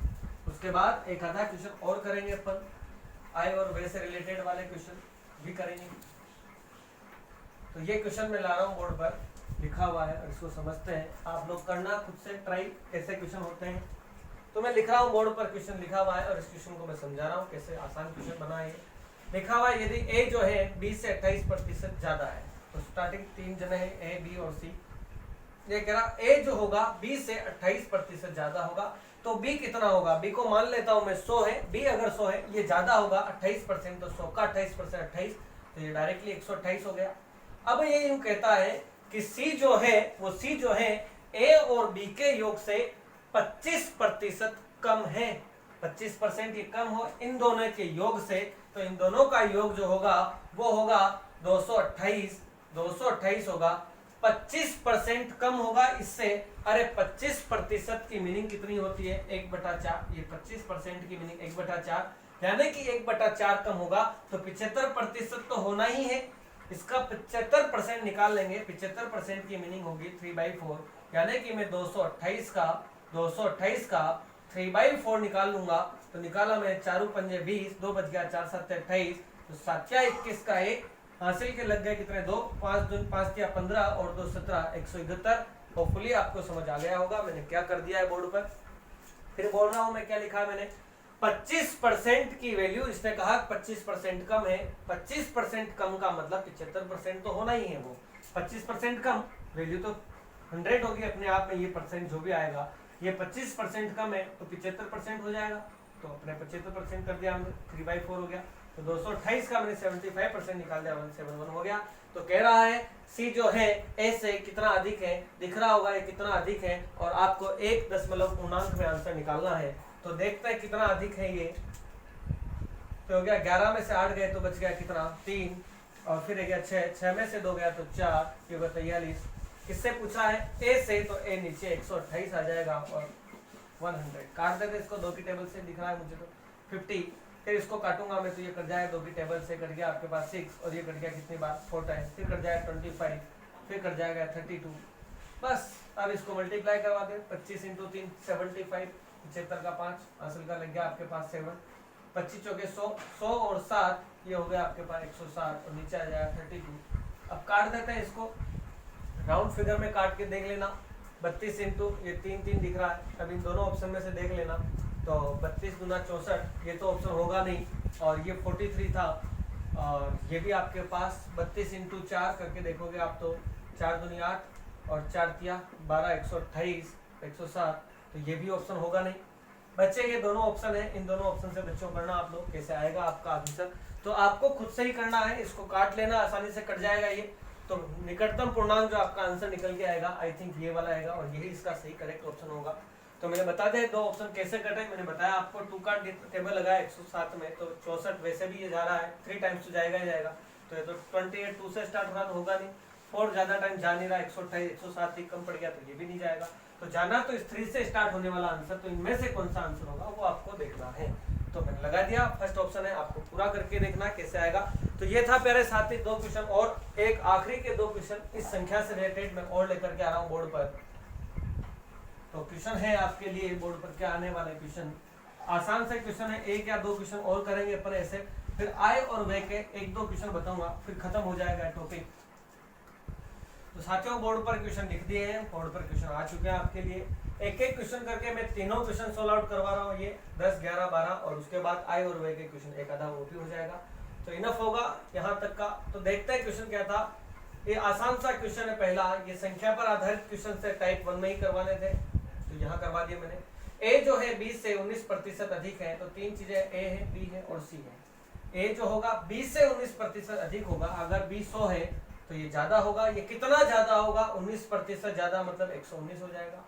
उसके बाद एक आधा क्वेश्चन और करेंगे अपन, आय और व्यय से रिलेटेड वाले क्वेश्चन भी करेंगे। तो ये क्वेश्चन मैं ला रहा हूँ बोर्ड पर लिखा हुआ है और इसको समझते हैं, आप लोग करना खुद से ट्राई कैसे क्वेश्चन होते हैं। तो मैं लिख रहा हूँ बोर्ड पर, क्वेश्चन लिखा हुआ है और इस क्वेश्चन को मैं समझा रहा हूँ कैसे आसान क्वेश्चन बना है। लिखा हुआ है यदि ए जो है 20 से 28% ज्यादा है, तो स्टार्टिंग 3 जने हैं ए बी और सी, ये कह रहा ए जो होगा 20 से 28% ज्यादा होगा, तो बी कितना होगा। बी को मान लेता हूं मैं 100 है, बी अगर 100 है, ये ज्यादा होगा 28%, तो 100 का 28% 28, तो ये डायरेक्टली 128 हो गया। अब ये यूं कहता है कि सी जो है वो सी जो है ए और बी के योग से 25% कम है, 25% ये कम हो इन दोनों के योग से, तो इन दोनों का योग जो होगा वो होगा 228 होगा। 25% कम होगा इससे, अरे 25% की मीनिंग कितनी होती है 1/4, ये 25% की मीनिंग 1/4, यानी कि 1/4 कम होगा, तो 75% तो होना ही है, इसका 75% निकाल लेंगे, 75% की मीनिंग होगी 3/4, यानी कि मैं 228 का 3/4 निकाल लूंगा, तो निकाला मैं 4 पंजे 20, 2 बच गया 4 7 28, तो 7 21 का 1 हासिल के लग गए कितने 2, 5 दूनी 5 या 15 और 2 17, 171। होपफुली आपको समझ आ गया होगा मैंने क्या कर दिया है बोर्ड पर। फिर बोल रहा हूं मैं क्या लिखा है मैंने, 25% की वैल्यू, इसने कहा 25% कम है, 25% कम का मतलब 75% तो होना ही है, वो 25% कम वैल्यू तो 100 होगी अपने आप में, ये परसेंट जो भी आएगा, ये 25% कम है तो 75% हो जाएगा, तो अपने 75% कर दिया हमने, 3/4 हो गया, तो 228 का मैंने 75% निकाल दिया, 171 हो गया। तो कह रहा है सी जो है ए से कितना अधिक है, दिख रहा होगा ये कितना अधिक है, और आपको 1 दशमलव पूर्णांक में आंसर निकालना है। तो देखते हैं कितना अधिक है ये, तो हो गया 11 में से 8 गए तो बच गया कितना 3, और फिर गया 6 में से 2 गया तो 4, ये होगा 43। किससे पूछा है ए से, तो ए नीचे 128 आ जाएगा और 100 काट देते इसको, 2 की टेबल से दिख रहा है मुझे तो 50, फिर इसको काटूंगा मैं तो ये कट जाएगा 2 की टेबल से, कट गया आपके पास 6 और ये कट गया कितनी बार 4 टाइम, फिर कट जाएगा 25, फिर कट जाएगा 32। बस अब इसको मल्टीप्लाई करवा दे, 25 × 3 75, 75 का 5 हासिल का लग गया आपके पास 7, 25 चौके 100, 100 और 7 ये हो गया आपके पास 160 और नीचे आ जाएगा 32। अब काट देते हैं इसको, राउंड फिगर में काट के देख लेना, 32 × ये 3 दिख रहा है, अब इन दोनों ऑप्शन में से देख लेना, तो 32 × 64 ये तो ऑप्शन होगा नहीं, और ये 43 था, और ये भी आपके पास 32 × 4 करके देखोगे आप तो 4 दूनी 8 और 4 तिया 12, 128, 160, तो ये भी ऑप्शन होगा नहीं। बच्चे ये दोनों ऑप्शन है, इन दोनों ऑप्शन से बच्चों करना आप लोग, कैसे आएगा आपका आंसर, तो आपको खुद से ही करना है, इसको काट लेना, आसानी से कट जाएगा ये, तो निकटतम पूर्णांक जो आपका आंसर निकल के आएगा आई थिंक ये वाला आएगा, और यही इसका सही करेक्ट ऑप्शन होगा। तो मैंने बता दिया 2 ऑप्शन कैसे कटे, मैंने बताया आपको 2 का टेबल लगाया 107 में, तो 64 वैसे भी ये जा रहा है 3 टाइम्स तो जाएगा ही जाएगा, तो ये तो 28 2 से स्टार्ट हो रहा तो होगा नहीं, 4 ज्यादा टाइम जा नहीं रहा, 128 107 ही कम पड़ गया तो ये भी नहीं जाएगा, तो जाना तो इस 3 से स्टार्ट होने वाला आंसर, तो इनमें से कौन सा आंसर होगा वो आपको देखना है। तो मैंने लगा दिया, फर्स्ट ऑप्शन है, आपको पूरा करके देखना कैसे आएगा। तो ये था प्यारे साथी 2 क्वेश्चन, और एक आखिरी के 2 क्वेश्चन इस संख्या से रिलेटेड मैं और लेकर के आ रहा हूँ बोर्ड पर। तो क्वेश्चन है आपके लिए बोर्ड पर क्या आने वाले क्वेश्चन, आसान से क्वेश्चन है, 1 या 2 क्वेश्चन और करेंगे अपन ऐसे, फिर आय और व्यय के 1-2 क्वेश्चन बताऊंगा, फिर खत्म हो जाएगा टॉपिक। तो साथियों बोर्ड पर क्वेश्चन लिख दिए हैं, बोर्ड पर क्वेश्चन आ चुके हैं आपके लिए, एक एक क्वेश्चन करके मैं तीनों क्वेश्चन सोल्व आउट करवा रहा हूँ, ये 10 11 12, और उसके बाद आय और व्यय के क्वेश्चन एक आधा वो भी हो जाएगा, तो इनफ होगा यहाँ तक का। तो देखते हैं क्वेश्चन क्या था, ये आसान सा क्वेश्चन है पहला, ये संख्या पर आधारित क्वेश्चन से टाइप 1 में ही करवाने थे, तो यहाँ करवा दिया मैंने। ए जो है 20 से 19% अधिक है, तो 3 चीजें ए है, बी है और सी है। ए जो होगा 20 से 19% अधिक होगा, अगर बी 100 है तो ये ज्यादा होगा, ये कितना ज्यादा होगा 19% ज्यादा, मतलब 119 हो जाएगा।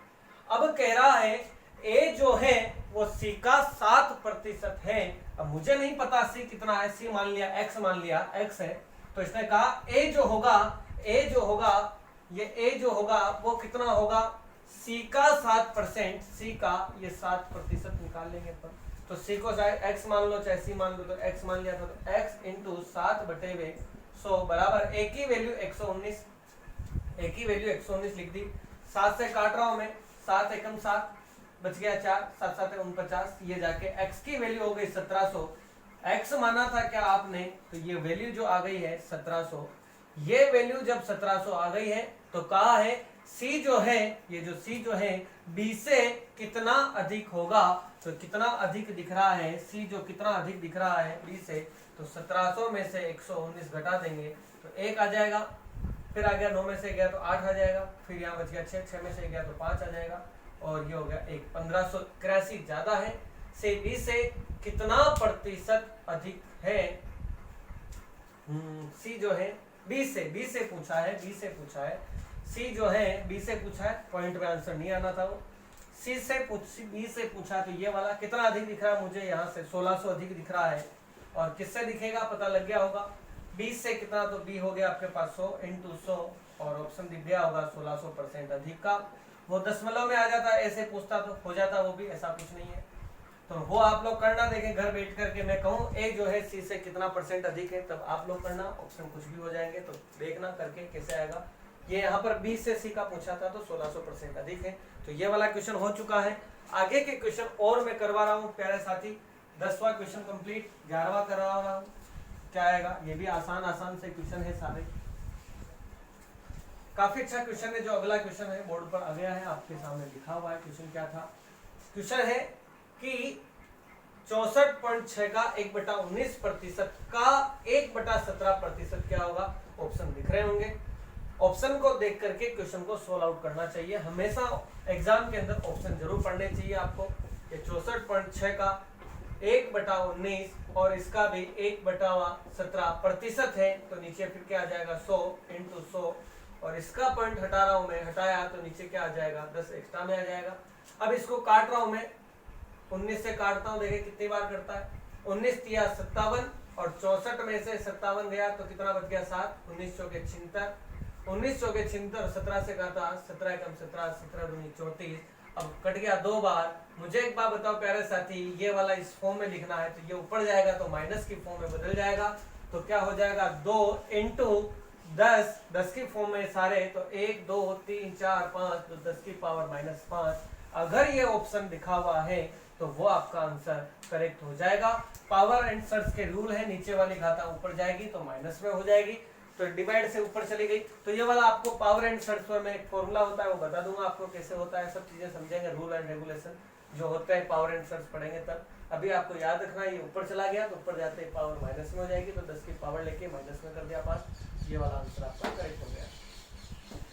अब कह रहा है ए जो है वो सी का 7% है, अब मुझे नहीं पता सी कितना है, सी मान लिया एक्स, मान लिया एक्स है, तो इसने कहा ए जो होगा ये ए जो होगा वो कितना होगा, सी का 7%, सी का ये 7% निकाल लेंगे अपन, तो सी को चाहे एक्स मान लो चाहे सी मान लो, तो एक्स मान लिया था, तो एक्स × 7/100 बराबर ए की वैल्यू 119, एक ही वैल्यू 119 लिख दी। 7 से काट रहा हूं मैं, 7 एकम 7 बच गया 4, 7 7 49, ये जाके x की वैल्यू हो गई 1700। x माना था क्या आपने, तो ये वैल्यू जो आ गई है 1700, ये वैल्यू जब 1700 आ गई है तो कहा है c जो है, ये जो c जो है b से कितना अधिक होगा। तो कितना अधिक दिख रहा है, c जो कितना अधिक दिख रहा है b से, तो 1700 में से 119 घटा देंगे तो 1 आ जाएगा, फिर आ गया 9 में से गया तो 8 आ जाएगा, फिर यहाँ बच गया 6, 6 में से गया तो 5 आ जाएगा, और ये हो गया 1। 1583 ज्यादा है से b से कितना प्रतिशत अधिक है। c जो है b से पूछा है, b से पूछा है, c जो है b से पूछा है, पॉइंट में आंसर नहीं आना था वो। b से पूछा तो ये वाला कितना अधिक दिख रहा है मुझे, यहाँ से 1600 अधिक दिख रहा है, और किससे दिखेगा पता लग गया होगा। 20 से कितना, तो b हो गया आपके पास 100 × 100, और ऑप्शन दिख गया होगा 1600% अधिक का। वो दशमलव में आ जाता, ऐसे पूछता तो हो जाता, वो भी ऐसा कुछ नहीं है। तो वो आप लोग करना, देखें घर बैठ करके मैं कहूँ a जो है c से कितना % अधिक है, तब आप लोग करना, ऑप्शन कुछ भी हो जाएंगे, तो देखना करके कैसे आएगा। ये यहाँ पर b से c का पूछा था तो 1600% अधिक है। तो ये वाला क्वेश्चन हो चुका है। आगे के क्वेश्चन और मैं करवा रहा हूँ प्यारे साथी, 10वां क्वेश्चन कंप्लीट, 11वां करवा रहा हूँ। क्या आएगा, ये भी आसान से क्वेश्चन है सारे, काफी अच्छा क्वेश्चन है। जो अगला क्वेश्चन है बोर्ड पर आ गया है, आपके सामने लिखा हुआ है। क्वेश्चन क्या था, क्वेश्चन है कि 64.6 का 1/19% का 1/17% क्या होगा। ऑप्शन दिख रहे होंगे, ऑप्शन को देख करके क्वेश्चन को सोल्व आउट करना चाहिए। हमेशा एग्जाम के अंदर ऑप्शन जरूर पढ़ने चाहिए आपको। ये 64.6 का 1/19 और इसका भी 1/17% है, तो नीचे फिर क्या आ जाएगा 100 × 100, और इसका पॉइंट हटा रहा हूं मैं, हटाया तो नीचे क्या आ जाएगा 10 एक्स्ट्रा में आ जाएगा। अब इसको काट रहा हूं मैं, 19 से काटता हूं, देखिए कितनी बार करता है। 19 तिया 57, और 64 में से 57 गया तो कितना बच गया 7, 19 चौके 76, 19 चौके 76, 17 से काटा 17 कम 17, 17 दूनी 34, अब कट गया 2 बार। मुझे एक बात बताओ प्यारे साथी, ये वाला इस फॉर्म में लिखना है, तो ये ऊपर जाएगा तो माइनस की फॉर्म में बदल जाएगा, तो क्या हो जाएगा 2 × 10, 10 की फॉर्म में सारे, तो 1 2 3 4 5, तो 10 की पावर -5। अगर ये ऑप्शन लिखा हुआ है तो वो आपका आंसर करेक्ट हो जाएगा। पावर एंड सर्च के रूल है, नीचे वाली घाता ऊपर जाएगी तो माइनस में हो जाएगी, तो डिवाइड से ऊपर चली गई। तो ये वाला आपको पावर एंड सर्च पर मैं एक फॉर्मूला होता है वो बता दूंगा आपको कैसे होता है, सब चीजें समझेंगे, रूल एंड रेगुलेशन जो होता है पावर एंड सर्च पढ़ेंगे तब। अभी आपको याद रखना है, ये ऊपर चला गया तो ऊपर जाते ही पावर माइनस में हो जाएगी, तो 10 की पावर लेके माइनस में कर दिया पास, ये वाला आंसर आपका करेक्ट हो गया।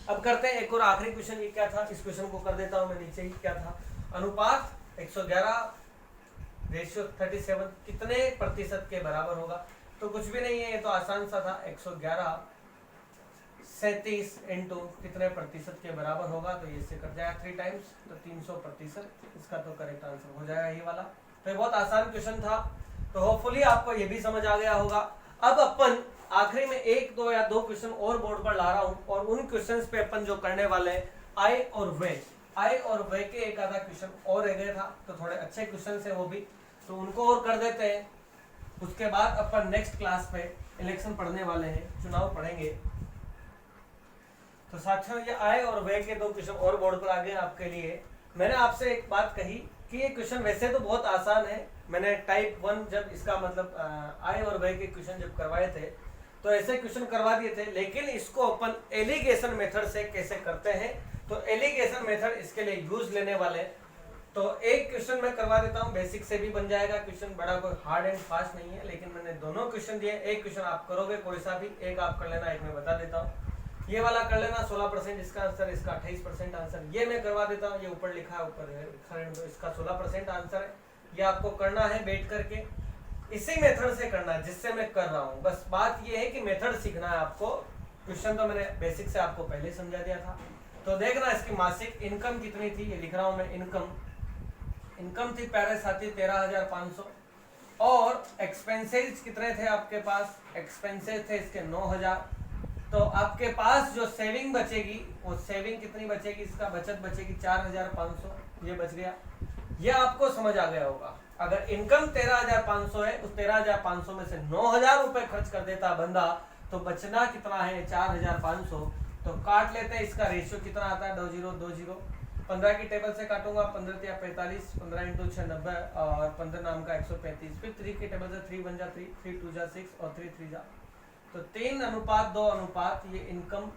अब करते हैं एक और आखिरी क्वेश्चन। ये क्या था, इस क्वेश्चन को कर देता हूं मैं नीचे ही। क्या था, अनुपात 111:37 कितने प्रतिशत के बराबर होगा। तो कुछ भी नहीं है, ये तो आसान सा था, 111:37 × कितने प्रतिशत के बराबर होगा, तो ये इससे कट जाएगा 3 टाइम्स, तो 300%, इसका तो करेक्ट आंसर हो जाएगा ये वाला। तो ये बहुत आसान क्वेश्चन था, तो होपफुली आपको ये भी समझ आ गया होगा। अब अपन आखिरी में 1 2 या 2 क्वेश्चन और बोर्ड पर ला रहा हूं, और उन क्वेश्चंस पे अपन जो करने वाले हैं आय और व्यय के एक आधा क्वेश्चन और रह गया था, तो थोड़े अच्छे क्वेश्चन है वो भी, तो उनको और कर देते हैं। उसके बाद अपन नेक्स्ट क्लास पे इलेक्शन पढ़ने वाले हैं, चुनाव पढ़ेंगे। तो साथियों, ये आय और व्यय के 2 क्वेश्चन और बोर्ड पर आ गए आपके लिए। मैंने आपसे एक बात कही कि ये क्वेश्चन वैसे तो बहुत आसान है, मैंने टाइप 1 जब इसका मतलब आय और व्यय के क्वेश्चन जब करवाए थे तो ऐसे क्वेश्चन करवा दिए थे, लेकिन इसको अपन एलिगेशन मेथड से कैसे करते हैं, तो एलिगेशन मेथड इसके लिए यूज लेने वाले। तो एक क्वेश्चन मैं करवा देता हूं, बेसिक से भी बन जाएगा क्वेश्चन, बड़ा कोई हार्ड एंड फास्ट नहीं है, लेकिन मैंने दोनों क्वेश्चन दिए। एक क्वेश्चन आप करोगे कोई सा भी, एक आप कर लेना, एक मैं बता देता हूँ। ये वाला कर लेना 16% इसका आंसर, इसका 28% आंसर, ये मैं करवा देता हूँ, ये ऊपर लिखा है, ऊपर तो इसका 16% आंसर है। ये आपको करना है बैठ करके, इसी मेथड से करना है जिससे मैं कर रहा हूँ। बस बात ये है कि मेथड सीखना है आपको। क्वेश्चन तो मैंने बेसिक से आपको पहले समझा दिया था। तो देखना इसकी मासिक इनकम कितनी थी, ये लिख रहा हूँ मैं। इनकम थी प्यारे साथी 13,500, और एक्सपेंसेस कितने थे आपके पास, एक्सपेंसेस थे इसके 9,000। तो आपके पास जो सेविंग बचेगी, वो सेविंग कितनी बचेगी, इसका बचत बचेगी 4,500, ये बच गया। ये आपको समझ आ गया होगा। अगर इनकम 13,500 है, उस 13,500 में से 9,000 रुपए खर्च कर देता बंदा, तो बचना कितना है 4,500। तो काट लेते हैं, इसका रेशियो कितना आता है 20 15 की टेबल से काटूंगा, 15 या 45, 15 इंटू 6 90 और 15 नाम का 135। फिर 3 की टेबल से 3 1 जा 3, 3 2 जा 6 और 3 3 जा, तो 3:2 अनुपात ये इनकम,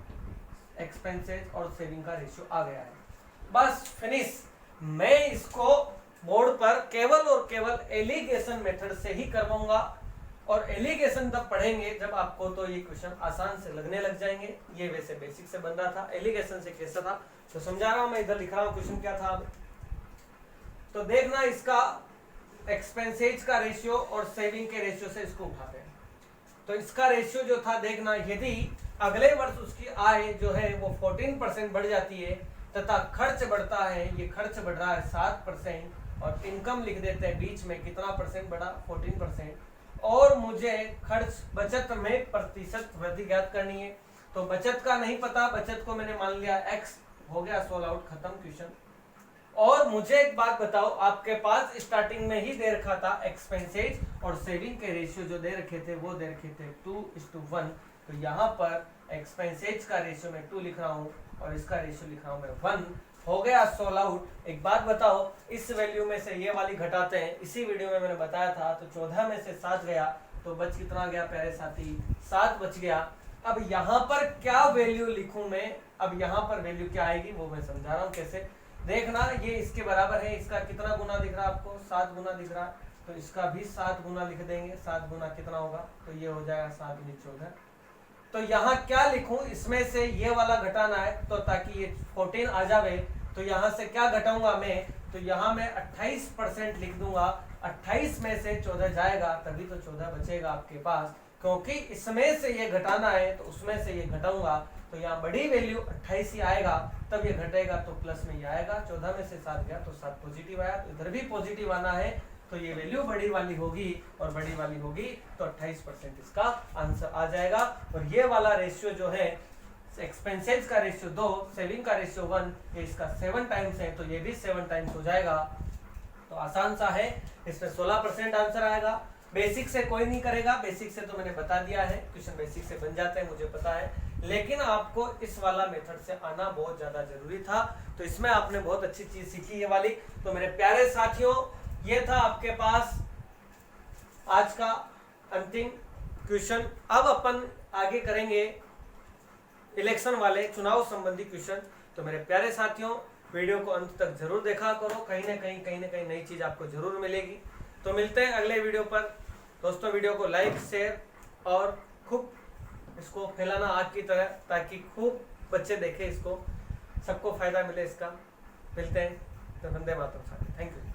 एक्सपेंसेस और सेविंग का रेशियो आ गया है। बस फिनिश। मैं इसको बोर्ड पर केवल और केवल एलिगेशन मेथड से ही करवाऊंगा, और एलिगेशन तब पढ़ेंगे जब आपको तो ये क्वेश्चन आसान से लगने लग जाएंगे। ये वैसे बेसिक से बन रहा था, एलिगेशन से कैसा था तो समझा रहा हूं मैं, इधर लिख रहा हूं क्वेश्चन क्या था। तो देखना, इसका एक्सपेंसेज का रेशियो और सेविंग के रेशियो से इसको उठाते हैं। तो इसका रेशियो जो था देखना, यदि अगले वर्ष उसकी आय जो है वो 14% बढ़ जाती है तथा खर्च बढ़ता है, ये खर्च बढ़ रहा है 7%, और इनकम लिख देते हैं बीच में, कितना परसेंट बढ़ा 14%, और मुझे खर्च बचत में प्रतिशत वृद्धि ज्ञात करनी है। तो बचत का नहीं पता, बचत को मैंने मान लिया x, हो गया सोल्व आउट, खत्म क्वेश्चन। और मुझे एक बात बताओ, आपके पास स्टार्टिंग में ही दे रखा था एक्सपेंसेज और सेविंग के रेशियो जो दे रखे थे वो दे रखे थे 2:1। तो यहाँ पर एक्सपेंसेज का रेशियो मैं 2 लिख रहा हूँ और इसका रेशियो लिख रहा हूँ मैं 1। हो गया सोल्व आउट। एक बात बताओ, इस वैल्यू में से ये वाली घटाते हैं, इसी वीडियो में मैंने बताया था। तो 14 में से 7 गया तो बच कितना गया प्यारे साथी, 7 बच गया। अब यहाँ पर क्या वैल्यू लिखूं मैं, अब यहाँ पर वैल्यू क्या आएगी वो मैं समझा रहा हूँ कैसे। देखना, ये इसके बराबर है, इसका कितना गुना दिख रहा है आपको, 7 गुना दिख रहा है, तो इसका भी 7 गुना लिख देंगे। 7 गुना कितना होगा, तो ये हो जाएगा 7 × 14। तो यहाँ क्या लिखूं, इसमें से ये वाला घटाना है, तो ताकि ये 14 आ जावे, तो यहाँ से क्या घटाऊंगा मैं, तो यहाँ मैं 28% लिख दूंगा। 28 में से 14 जाएगा तभी तो 14 बचेगा आपके पास, क्योंकि इसमें से ये घटाना है तो उसमें से ये घटाऊंगा, तो यहाँ बड़ी वैल्यू 28 ही आएगा, तब ये घटेगा तो प्लस में ये आएगा। 14 में से 7 गया तो 7 पॉजिटिव आया, तो इधर भी पॉजिटिव आना है, तो ये वैल्यू बड़ी वाली होगी, और बड़ी वाली होगी तो 28% इसका आंसर आ जाएगा। और ये वाला रेशियो जो है, एक्सपेंसेस का रेशियो 2, सेविंग का रेशियो 1, ये इसका 7 टाइम्स है, तो ये भी 7 टाइम्स हो जाएगा। तो आसान सा है, इसमें 16% आंसर आएगा। बेसिक से कोई नहीं करेगा, बेसिक से तो मैंने बता दिया है, क्वेश्चन बेसिक से बन जाते हैं मुझे पता है, लेकिन आपको इस वाला मेथड से आना बहुत ज्यादा जरूरी था। तो इसमें आपने बहुत अच्छी चीज सीखी ये वाली। तो मेरे प्यारे साथियों, ये था आपके पास आज का अंतिम क्वेश्चन। अब अपन आगे करेंगे इलेक्शन वाले, चुनाव संबंधी क्वेश्चन। तो मेरे प्यारे साथियों, वीडियो को अंत तक जरूर देखा करो, कहीं ना कहीं नई चीज आपको जरूर मिलेगी। तो मिलते हैं अगले वीडियो पर। दोस्तों, वीडियो को लाइक, शेयर और खूब इसको फैलाना आग की तरह, ताकि खूब बच्चे देखें इसको, सबको फायदा मिले इसका। मिलते हैं। तो वंदे मातरम। Thank you.